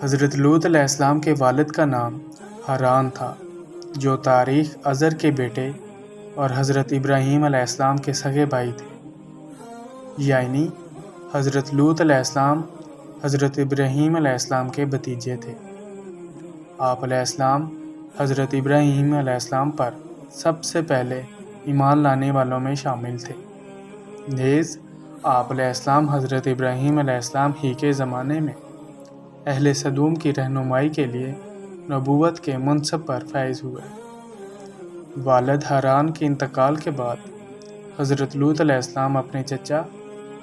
حضرت لوط علیہ السلام کے والد کا نام حران تھا، جو تاریخ ازر کے بیٹے اور حضرت ابراہیم علیہ السلام کے سگے بھائی تھے، یعنی حضرت لوط علیہ السلام حضرت ابراہیم علیہ السلام کے بھتیجے تھے۔ آپ علیہ السلام حضرت ابراہیم علیہ السلام پر سب سے پہلے ایمان لانے والوں میں شامل تھے۔ نیز آپ علیہ السلام حضرت ابراہیم علیہ السلام ہی کے زمانے میں اہل سدوم کی رہنمائی کے لیے نبوت کے منصب پر فائز ہوئے۔ والد حران کے انتقال کے بعد حضرت لوط علیہ السلام اپنے چچا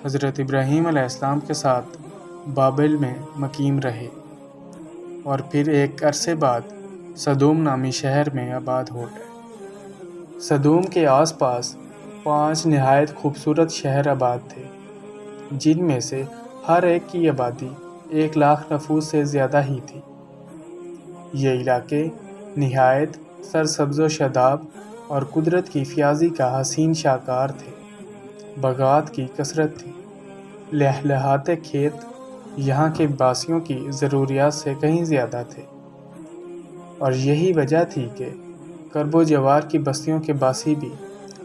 حضرت ابراہیم علیہ السلام کے ساتھ بابل میں مقیم رہے اور پھر ایک عرصے بعد سدوم نامی شہر میں آباد ہو گئے۔ سدوم کے آس پاس 5 نہایت خوبصورت شہر آباد تھے، جن میں سے ہر ایک کی آبادی 1 لاکھ نفوس سے زیادہ ہی تھی۔ یہ علاقے نہایت سرسبز و شاداب اور قدرت کی فیاضی کا حسین شاہکار تھے۔ باغات کی کثرت تھی، لہلہاتے کھیت یہاں کے باسیوں کی ضروریات سے کہیں زیادہ تھے، اور یہی وجہ تھی کہ کرب و جوار کی بستیوں کے باسی بھی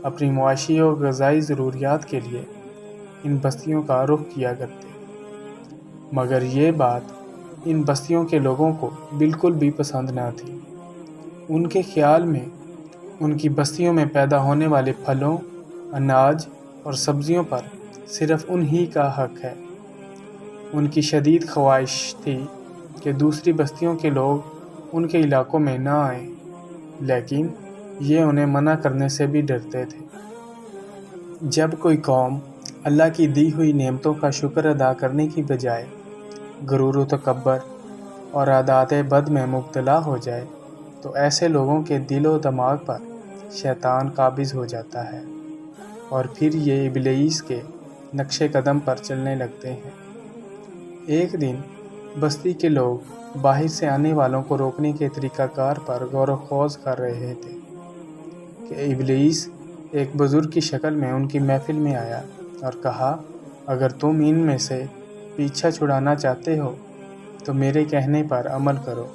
اپنی معاشی و غذائی ضروریات کے لیے ان بستیوں کا رخ کیا کرتے۔ مگر یہ بات ان بستیوں کے لوگوں کو بالکل بھی پسند نہ تھی۔ ان کے خیال میں ان کی بستیوں میں پیدا ہونے والے پھلوں، اناج اور سبزیوں پر صرف انہی کا حق ہے۔ ان کی شدید خواہش تھی کہ دوسری بستیوں کے لوگ ان کے علاقوں میں نہ آئیں، لیکن یہ انہیں منع کرنے سے بھی ڈرتے تھے۔ جب کوئی قوم اللہ کی دی ہوئی نعمتوں کا شکر ادا کرنے کی بجائے غرور و تکبر اور عادات بد میں مبتلا ہو جائے تو ایسے لوگوں کے دل و دماغ پر شیطان قابض ہو جاتا ہے، اور پھر یہ ابلیس کے نقش قدم پر چلنے لگتے ہیں۔ ایک دن بستی کے لوگ باہر سے آنے والوں کو روکنے کے طریقہ کار پر غور و خوض کر رہے تھے کہ ابلیس ایک بزرگ کی شکل میں ان کی محفل میں آیا اور کہا، اگر تم ان میں سے پیچھا چھڑانا چاہتے ہو تو میرے کہنے پر عمل کرو۔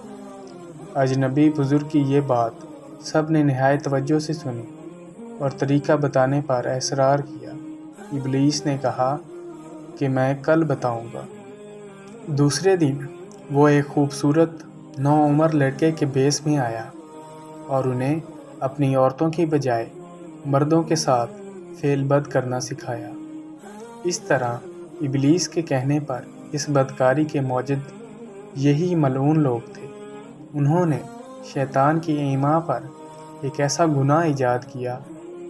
اجنبی بزرگ کی یہ بات سب نے نہایت توجہ سے سنی اور طریقہ بتانے پر اصرار کیا۔ ابلیس نے کہا کہ میں کل بتاؤں گا۔ دوسرے دن وہ ایک خوبصورت نوعمر لڑکے کے بھیس میں آیا اور انہیں اپنی عورتوں کی بجائے مردوں کے ساتھ فعل بد کرنا سکھایا۔ اس طرح ابلیس کے کہنے پر اس بدکاری کے موجد یہی ملعون لوگ تھے۔ انہوں نے شیطان کی ایما پر ایک ایسا گناہ ایجاد کیا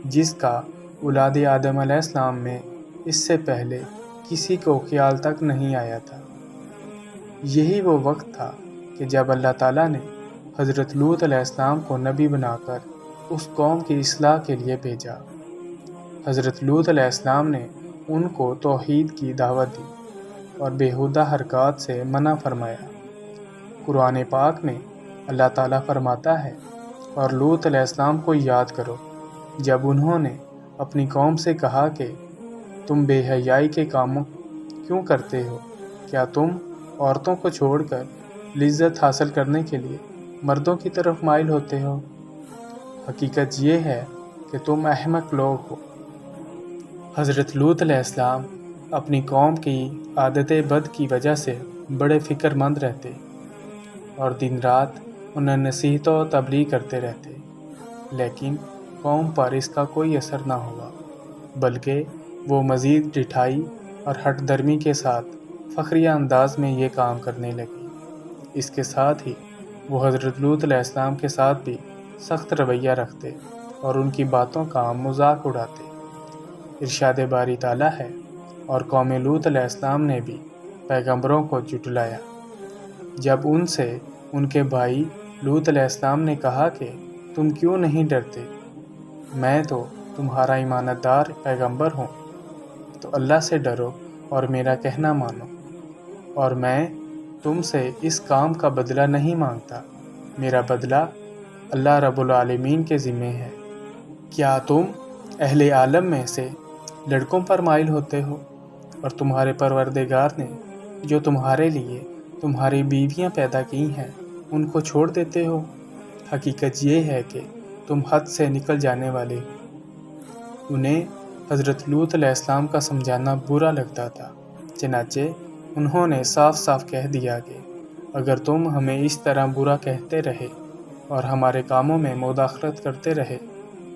جس کا اولاد آدم علیہ السلام میں اس سے پہلے کسی کو خیال تک نہیں آیا تھا۔ یہی وہ وقت تھا کہ جب اللہ تعالیٰ نے حضرت لوط علیہ السلام کو نبی بنا کر اس قوم کی اصلاح کے لیے بھیجا۔ حضرت لوط علیہ السلام نے ان کو توحید کی دعوت دی اور بیہودہ حرکات سے منع فرمایا۔ قرآن پاک میں اللہ تعالیٰ فرماتا ہے، اور لوط علیہ السلام کو یاد کرو جب انہوں نے اپنی قوم سے کہا کہ تم بے حیائی کے کاموں کیوں کرتے ہو؟ کیا تم عورتوں کو چھوڑ کر لذت حاصل کرنے کے لیے مردوں کی طرف مائل ہوتے ہو؟ حقیقت یہ ہے کہ تم احمق لوگ ہو۔ حضرت لوط علیہ السلام اپنی قوم کی عادت بد کی وجہ سے بڑے فکر مند رہتے اور دن رات انہیں نصیحت و تبلیغ کرتے رہتے، لیکن قوم پر اس کا کوئی اثر نہ ہوا، بلکہ وہ مزید ڈٹھائی اور ہٹ درمی کے ساتھ فخریہ انداز میں یہ کام کرنے لگی۔ اس کے ساتھ ہی وہ حضرت لوط علیہ السلام کے ساتھ بھی سخت رویہ رکھتے اور ان کی باتوں کا مذاق اڑاتے۔ ارشاد باری تعالیٰ ہے، اور قوم لوط علیہ السلام نے بھی پیغمبروں کو جھٹلایا جب ان سے ان کے بھائی لوط علیہ السلام نے کہا کہ تم کیوں نہیں ڈرتے؟ میں تو تمہارا ایماندار پیغمبر ہوں، تو اللہ سے ڈرو اور میرا کہنا مانو، اور میں تم سے اس کام کا بدلہ نہیں مانگتا، میرا بدلہ اللہ رب العالمین کے ذمہ ہے۔ کیا تم اہل عالم میں سے لڑکوں پر مائل ہوتے ہو، اور تمہارے پروردگار نے جو تمہارے لیے تمہاری بیویاں پیدا کی ہیں ان کو چھوڑ دیتے ہو؟ حقیقت یہ ہے کہ تم حد سے نکل جانے والے ہو۔ انہیں حضرت لوط علیہ السلام کا سمجھانا برا لگتا تھا، چنانچہ انہوں نے صاف صاف کہہ دیا کہ اگر تم ہمیں اس طرح برا کہتے رہے اور ہمارے کاموں میں مداخلت کرتے رہے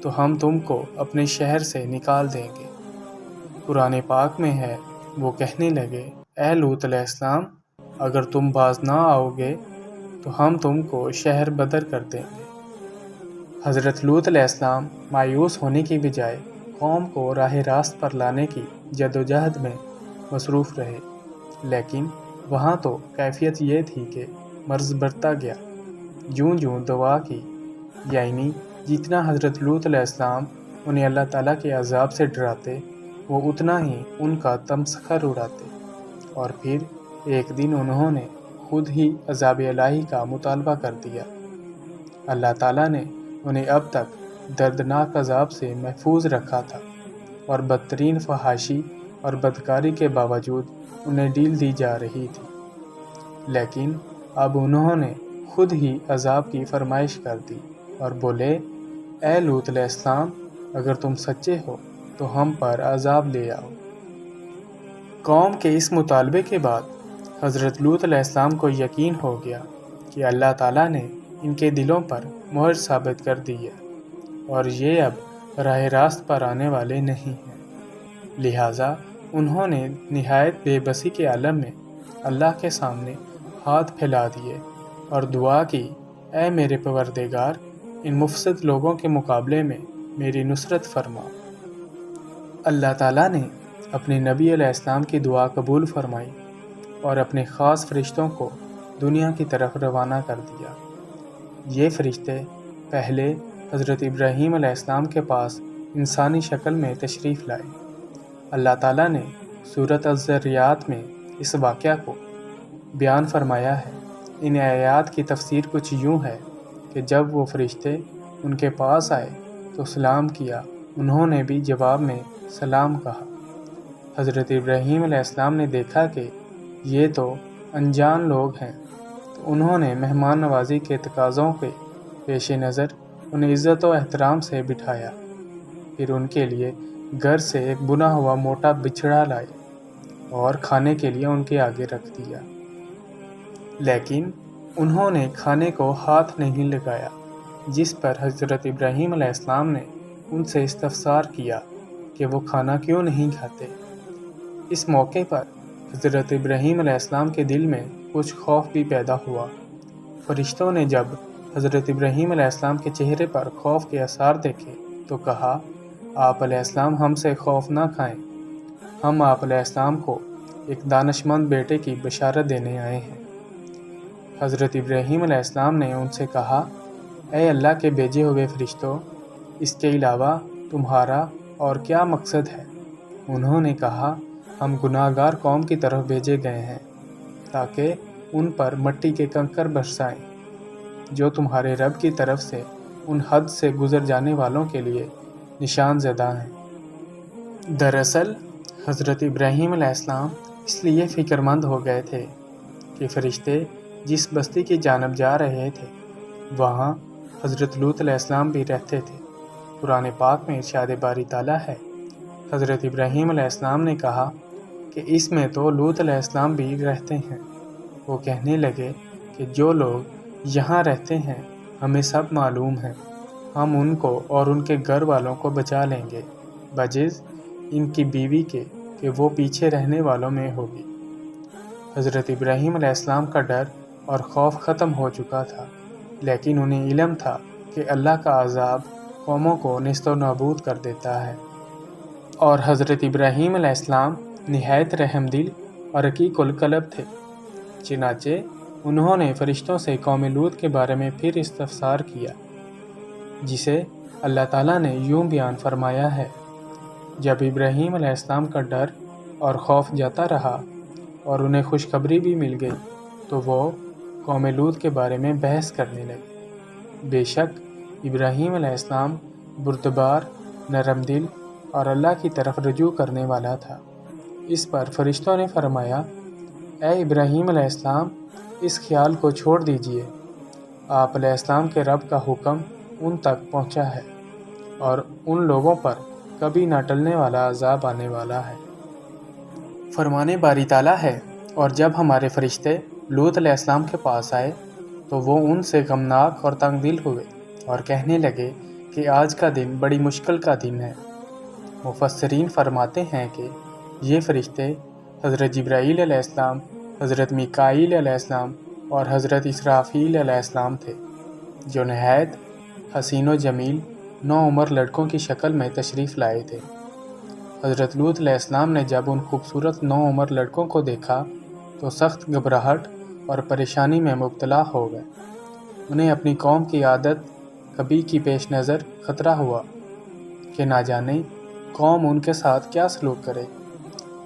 تو ہم تم کو اپنے شہر سے نکال دیں گے۔ قرآن پاک میں ہے، وہ کہنے لگے، اے لوط علیہ السلام، اگر تم باز نہ آؤ گے تو ہم تم کو شہر بدر کر دیں گے۔ حضرت لوط علیہ السلام مایوس ہونے کی بجائے قوم کو راہ راست پر لانے کی جدوجہد میں مصروف رہے، لیکن وہاں تو کیفیت یہ تھی کہ مرض بڑھتا گیا۔ جوں جوں دعا کی، یعنی جتنا حضرت لوط علیہ السلام انہیں اللہ تعالیٰ کے عذاب سے ڈراتے، وہ اتنا ہی ان کا تمسخر اڑاتے، اور پھر ایک دن انہوں نے خود ہی عذاب الہی کا مطالبہ کر دیا۔ اللہ تعالیٰ نے انہیں اب تک دردناک عذاب سے محفوظ رکھا تھا، اور بدترین فحاشی اور بدکاری کے باوجود انہیں ڈیل دی جا رہی تھی، لیکن اب انہوں نے خود ہی عذاب کی فرمائش کر دی اور بولے، اے لوط علیہ السلام، اگر تم سچے ہو تو ہم پر عذاب لے آؤ۔ قوم کے اس مطالبے کے بعد حضرت لوط علیہ السلام کو یقین ہو گیا کہ اللہ تعالیٰ نے ان کے دلوں پر مہر ثابت کر دی ہے اور یہ اب راہ راست پر آنے والے نہیں ہیں، لہٰذا انہوں نے نہایت بے بسی کے عالم میں اللہ کے سامنے ہاتھ پھیلا دیے اور دعا کی، اے میرے پروردگار، ان مفسد لوگوں کے مقابلے میں میری نصرت فرما۔ اللہ تعالیٰ نے اپنے نبی علیہ السلام کی دعا قبول فرمائی اور اپنے خاص فرشتوں کو دنیا کی طرف روانہ کر دیا۔ یہ فرشتے پہلے حضرت ابراہیم علیہ السلام کے پاس انسانی شکل میں تشریف لائے۔ اللہ تعالیٰ نے سورۃ الذریات میں اس واقعہ کو بیان فرمایا ہے۔ ان آیات کی تفسیر کچھ یوں ہے کہ جب وہ فرشتے ان کے پاس آئے تو سلام کیا، انہوں نے بھی جواب میں سلام کہا۔ حضرت ابراہیم علیہ السلام نے دیکھا کہ یہ تو انجان لوگ ہیں، تو انہوں نے مہمان نوازی کے تقاضوں کے پیش نظر انہیں عزت و احترام سے بٹھایا، پھر ان کے لیے گھر سے ایک بنا ہوا موٹا بچھڑا لائے اور کھانے کے لیے ان کے آگے رکھ دیا، لیکن انہوں نے کھانے کو ہاتھ نہیں لگایا، جس پر حضرت ابراہیم علیہ السلام نے ان سے استفسار کیا کہ وہ کھانا کیوں نہیں کھاتے۔ اس موقع پر حضرت ابراہیم علیہ السلام کے دل میں کچھ خوف بھی پیدا ہوا۔ فرشتوں نے جب حضرت ابراہیم علیہ السلام کے چہرے پر خوف کے آثار دیکھے تو کہا، آپ علیہ السلام ہم سے خوف نہ کھائیں، ہم آپ علیہ السلام کو ایک دانشمند بیٹے کی بشارت دینے آئے ہیں۔ حضرت ابراہیم علیہ السلام نے ان سے کہا، اے اللہ کے بھیجے ہوئے فرشتوں، اس کے علاوہ تمہارا اور کیا مقصد ہے؟ انہوں نے کہا، ہم گناہ گار قوم کی طرف بھیجے گئے ہیں تاکہ ان پر مٹی کے کنکر برسائیں جو تمہارے رب کی طرف سے ان حد سے گزر جانے والوں کے لیے نشان زدہ ہیں۔ دراصل حضرت ابراہیم علیہ السلام اس لیے فکر مند ہو گئے تھے کہ فرشتے جس بستی کی جانب جا رہے تھے وہاں حضرت لوط علیہ السلام بھی رہتے تھے۔ قرآن پاک میں ارشاد باری تعالیٰ ہے، حضرت ابراہیم علیہ السلام نے کہا کہ اس میں تو لوط علیہ السلام بھی رہتے ہیں۔ وہ کہنے لگے کہ جو لوگ یہاں رہتے ہیں ہمیں سب معلوم ہیں، ہم ان کو اور ان کے گھر والوں کو بچا لیں گے، بجز ان کی بیوی کے کہ وہ پیچھے رہنے والوں میں ہوگی۔ حضرت ابراہیم علیہ السلام کا ڈر اور خوف ختم ہو چکا تھا، لیکن انہیں علم تھا کہ اللہ کا عذاب قوموں کو نیست و نابود کر دیتا ہے، اور حضرت ابراہیم علیہ السلام نہایت رحم دل اور رقیق القلب تھے، چنانچہ انہوں نے فرشتوں سے قوم لوط کے بارے میں پھر استفسار کیا، جسے اللہ تعالیٰ نے یوں بیان فرمایا ہے، جب ابراہیم علیہ السلام کا ڈر اور خوف جاتا رہا اور انہیں خوشخبری بھی مل گئی تو وہ قوم لوط کے بارے میں بحث کرنے لگے۔ بے شک ابراہیم علیہ السلام بردبار، نرم دل اور اللہ کی طرف رجوع کرنے والا تھا۔ اس پر فرشتوں نے فرمایا، اے ابراہیم علیہ السلام، اس خیال کو چھوڑ دیجئے، آپ علیہ السلام کے رب کا حکم ان تک پہنچا ہے اور ان لوگوں پر کبھی نہ ٹلنے والا عذاب آنے والا ہے۔ فرمانے باری تعالیٰ ہے، اور جب ہمارے فرشتے لوط علیہ السلام کے پاس آئے تو وہ ان سے غمناک اور تنگ دل ہوئے اور کہنے لگے کہ آج کا دن بڑی مشکل کا دن ہے۔ مفسرین فرماتے ہیں کہ یہ فرشتے حضرت جبرائیل علیہ السلام، حضرت میکائیل علیہ السلام اور حضرت اسرافیل علیہ السلام تھے، جو نہایت حسین و جمیل نوعمر لڑکوں کی شکل میں تشریف لائے تھے۔ حضرت لوط علیہ السلام نے جب ان خوبصورت نوعمر لڑکوں کو دیکھا تو سخت گھبراہٹ اور پریشانی میں مبتلا ہو گئے۔ انہیں اپنی قوم کی عادت کبھی کی پیش نظر خطرہ ہوا کہ نہ جانے قوم ان کے ساتھ کیا سلوک کرے۔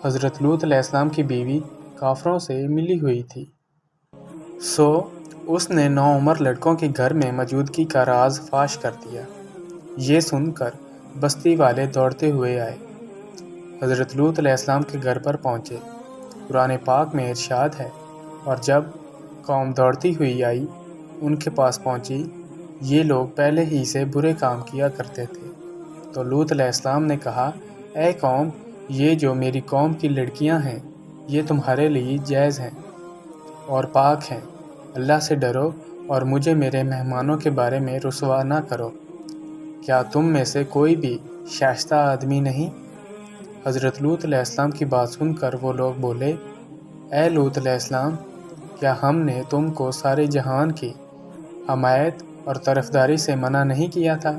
حضرت لوط علیہ السلام کی بیوی کافروں سے ملی ہوئی تھی، سو اس نے نوعمر لڑکوں کے گھر میں موجودگی کا راز فاش کر دیا۔ یہ سن کر بستی والے دوڑتے ہوئے آئے، حضرت لوط علیہ السلام کے گھر پر پہنچے۔ قرآن پاک میں ارشاد ہے، اور جب قوم دوڑتی ہوئی آئی، ان کے پاس پہنچی، یہ لوگ پہلے ہی سے برے کام کیا کرتے تھے۔ تو لوط علیہ السلام نے کہا، اے قوم، یہ جو میری قوم کی لڑکیاں ہیں یہ تمہارے لیے جائز ہیں اور پاک ہیں، اللہ سے ڈرو اور مجھے میرے مہمانوں کے بارے میں رسوا نہ کرو۔ کیا تم میں سے کوئی بھی شائستہ آدمی نہیں؟ حضرت لوط علیہ السلام کی بات سن کر وہ لوگ بولے، اے لوط علیہ السلام، کیا ہم نے تم کو سارے جہان کی حمایت اور طرفداری سے منع نہیں کیا تھا؟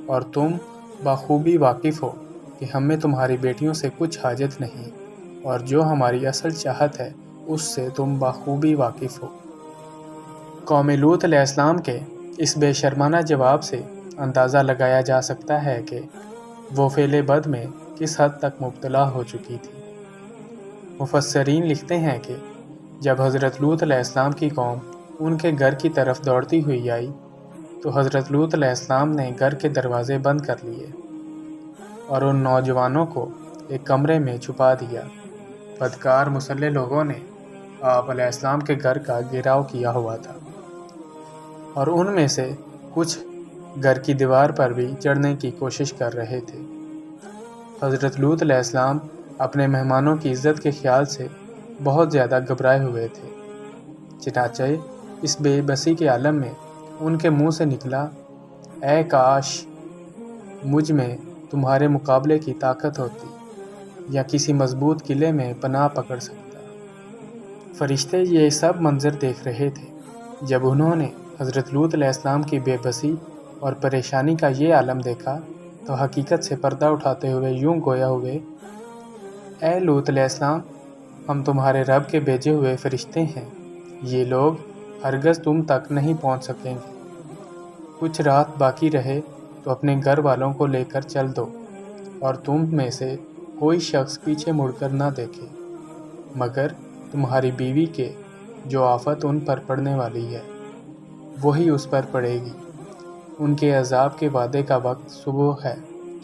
اور تم بخوبی واقف ہو کہ ہمیں تمہاری بیٹیوں سے کچھ حاجت نہیں، اور جو ہماری اصل چاہت ہے اس سے تم بخوبی واقف ہو۔ قوم لوط علیہ السلام کے اس بے شرمانہ جواب سے اندازہ لگایا جا سکتا ہے کہ وہ فعل بد میں کس حد تک مبتلا ہو چکی تھی۔ مفسرین لکھتے ہیں کہ جب حضرت لوط علیہ السلام کی قوم ان کے گھر کی طرف دوڑتی ہوئی آئی تو حضرت لوط علیہ السلام نے گھر کے دروازے بند کر لیے اور ان نوجوانوں کو ایک کمرے میں چھپا دیا۔ بدکار مسلح لوگوں نے آپ علیہ السلام کے گھر کا گھیراؤ کیا ہوا تھا اور ان میں سے کچھ گھر کی دیوار پر بھی چڑھنے کی کوشش کر رہے تھے۔ حضرت لوط علیہ السلام اپنے مہمانوں کی عزت کے خیال سے بہت زیادہ گھبرائے ہوئے تھے، چنانچہ اس بے بسی کے عالم میں ان کے منہ سے نکلا، اے کاش مجھ میں تمہارے مقابلے کی طاقت ہوتی یا کسی مضبوط قلعے میں پناہ پکڑ سکتا۔ فرشتے یہ سب منظر دیکھ رہے تھے۔ جب انہوں نے حضرت لوط علیہ السلام کی بے بسی اور پریشانی کا یہ عالم دیکھا تو حقیقت سے پردہ اٹھاتے ہوئے یوں گویا ہوئے، اے لوط علیہ السلام، ہم تمہارے رب کے بھیجے ہوئے فرشتے ہیں، یہ لوگ ہرگز تم تک نہیں پہنچ سکیں گے۔ کچھ رات باقی رہے تو اپنے گھر والوں کو لے کر چل دو، اور تم میں سے کوئی شخص پیچھے مڑ کر نہ دیکھے مگر تمہاری بیوی کے جو آفت ان پر پڑنے والی ہے وہی اس پر پڑے گی۔ ان کے عذاب کے وعدے کا وقت صبح ہے،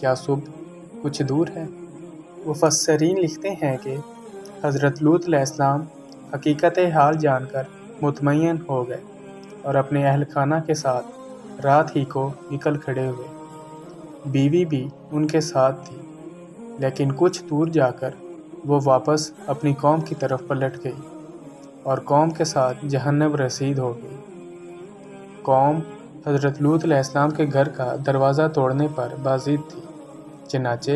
کیا صبح کچھ دور ہے؟ مفسرین لکھتے ہیں کہ حضرت لوط علیہ السلام حقیقت حال جان کر مطمئن ہو گئے اور اپنے اہل خانہ کے ساتھ رات ہی کو نکل کھڑے ہوئے۔ بیوی بھی ان کے ساتھ تھی، لیکن کچھ دور جا کر وہ واپس اپنی قوم کی طرف پلٹ گئی اور قوم کے ساتھ جہنم رسید ہو گئی۔ قوم حضرت لوط علیہ السلام کے گھر کا دروازہ توڑنے پر بازید تھی، چنانچہ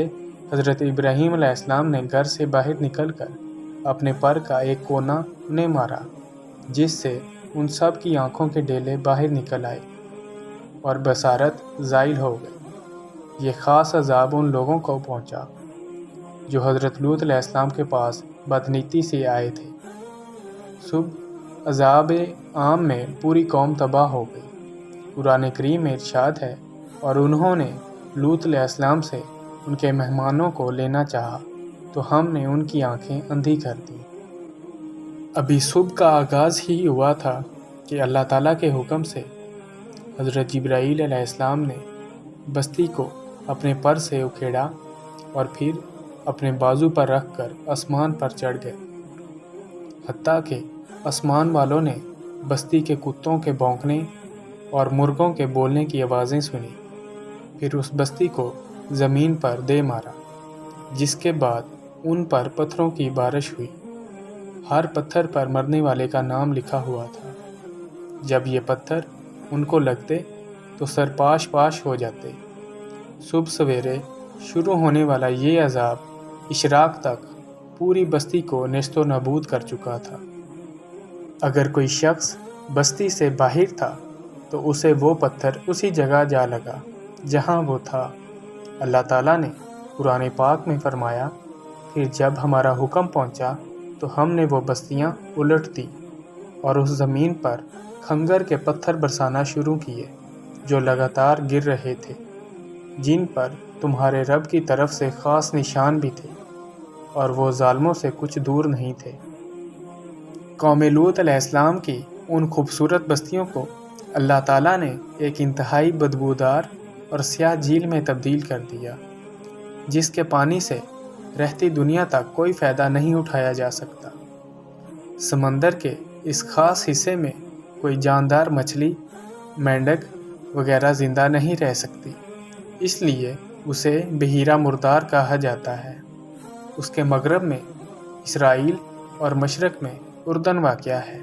حضرت ابراہیم علیہ السلام نے گھر سے باہر نکل کر اپنے پر کا ایک کونا انہیں مارا، جس سے ان سب کی آنکھوں کے ڈیلے باہر نکل آئے اور بصارت زائل ہو گئی۔ یہ خاص عذاب ان لوگوں کو پہنچا جو حضرت لوط علیہ السلام کے پاس بدنیتی سے آئے تھے۔ صبح عذاب عام میں پوری قوم تباہ ہو گئی۔ قرآن کریم میں ارشاد ہے، اور انہوں نے لوط علیہ السلام سے ان کے مہمانوں کو لینا چاہا تو ہم نے ان کی آنکھیں اندھی کر دیں۔ ابھی صبح کا آغاز ہی ہوا تھا کہ اللہ تعالیٰ کے حکم سے حضرت جبرائیل علیہ السلام نے بستی کو اپنے پر سے اکھیڑا اور پھر اپنے بازو پر رکھ کر آسمان پر چڑھ گئے۔ حتیٰ کہ آسمان والوں نے بستی کے کتوں کے بھونکنے اور مرغوں کے بولنے کی آوازیں سنی۔ پھر اس بستی کو زمین پر دے مارا، جس کے بعد ان پر پتھروں کی بارش ہوئی۔ ہر پتھر پر مرنے والے کا نام لکھا ہوا تھا۔ جب یہ پتھر ان کو لگتے تو سر پاش پاش ہو جاتے۔ صبح سویرے شروع ہونے والا یہ عذاب اشراق تک پوری بستی کو نیست و نابود کر چکا تھا۔ اگر کوئی شخص بستی سے باہر تھا تو اسے وہ پتھر اسی جگہ جا لگا جہاں وہ تھا۔ اللہ تعالیٰ نے قرآن پاک میں فرمایا، پھر جب ہمارا حکم پہنچا تو ہم نے وہ بستیاں الٹ دی اور اس زمین پر کھنگر کے پتھر برسانا شروع کیے جو لگاتار گر رہے تھے، جن پر تمہارے رب کی طرف سے خاص نشان بھی تھے، اور وہ ظالموں سے کچھ دور نہیں تھے۔ قوم لوط علیہ السلام کی ان خوبصورت بستیوں کو اللہ تعالیٰ نے ایک انتہائی بدبودار اور سیاہ جھیل میں تبدیل کر دیا، جس کے پانی سے رہتی دنیا تک کوئی فائدہ نہیں اٹھایا جا سکتا۔ سمندر کے اس خاص حصے میں کوئی جاندار مچھلی، مینڈک وغیرہ زندہ نہیں رہ سکتی، اس لیے اسے بحیرہ مردار کہا جاتا ہے۔ اس کے مغرب میں اسرائیل اور مشرق میں اردن واقع ہے۔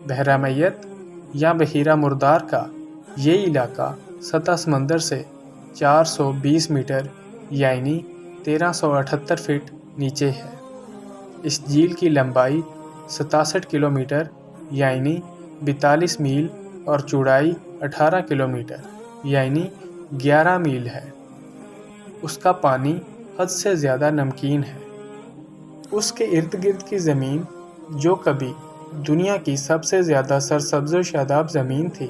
بحیرہ میت یا بحیرہ مردار کا یہ علاقہ سطح سمندر سے 420 میٹر یعنی 1378 فٹ نیچے ہے۔ اس جھیل کی لمبائی 67 کلومیٹر یعنی 42 میل اور چوڑائی 18 کلومیٹر یعنی 11 میل ہے۔ اس کا پانی حد سے زیادہ نمکین ہے۔ اس کے ارد گرد کی زمین، جو کبھی دنیا کی سب سے زیادہ سرسبز و شاداب زمین تھی،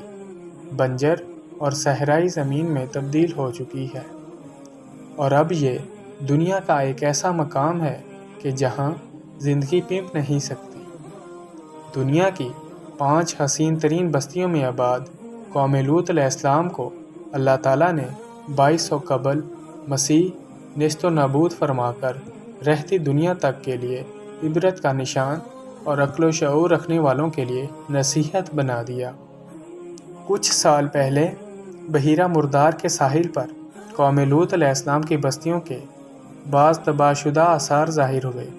بنجر اور صحرائی زمین میں تبدیل ہو چکی ہے، اور اب یہ دنیا کا ایک ایسا مقام ہے کہ جہاں زندگی پنپ نہیں سکتی۔ دنیا کی 5 حسین ترین بستیوں میں آباد قوم لوط علیہ السلام کو اللہ تعالیٰ نے 2200 قبل مسیح نیست و نابود فرما کر رہتی دنیا تک کے لیے عبرت کا نشان اور عقل و شعور رکھنے والوں کے لیے نصیحت بنا دیا۔ کچھ سال پہلے بحیرہ مردار کے ساحل پر قوم لوط علیہ السلام کی بستیوں کے بعض تباہ شدہ آثار ظاہر ہوئے،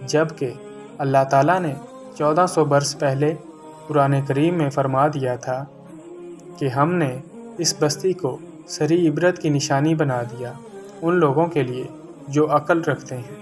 جبکہ اللہ تعالیٰ نے 1400 برس پہلے قرآن کریم میں فرما دیا تھا کہ ہم نے اس بستی کو سری عبرت کی نشانی بنا دیا ان لوگوں کے لیے جو عقل رکھتے ہیں۔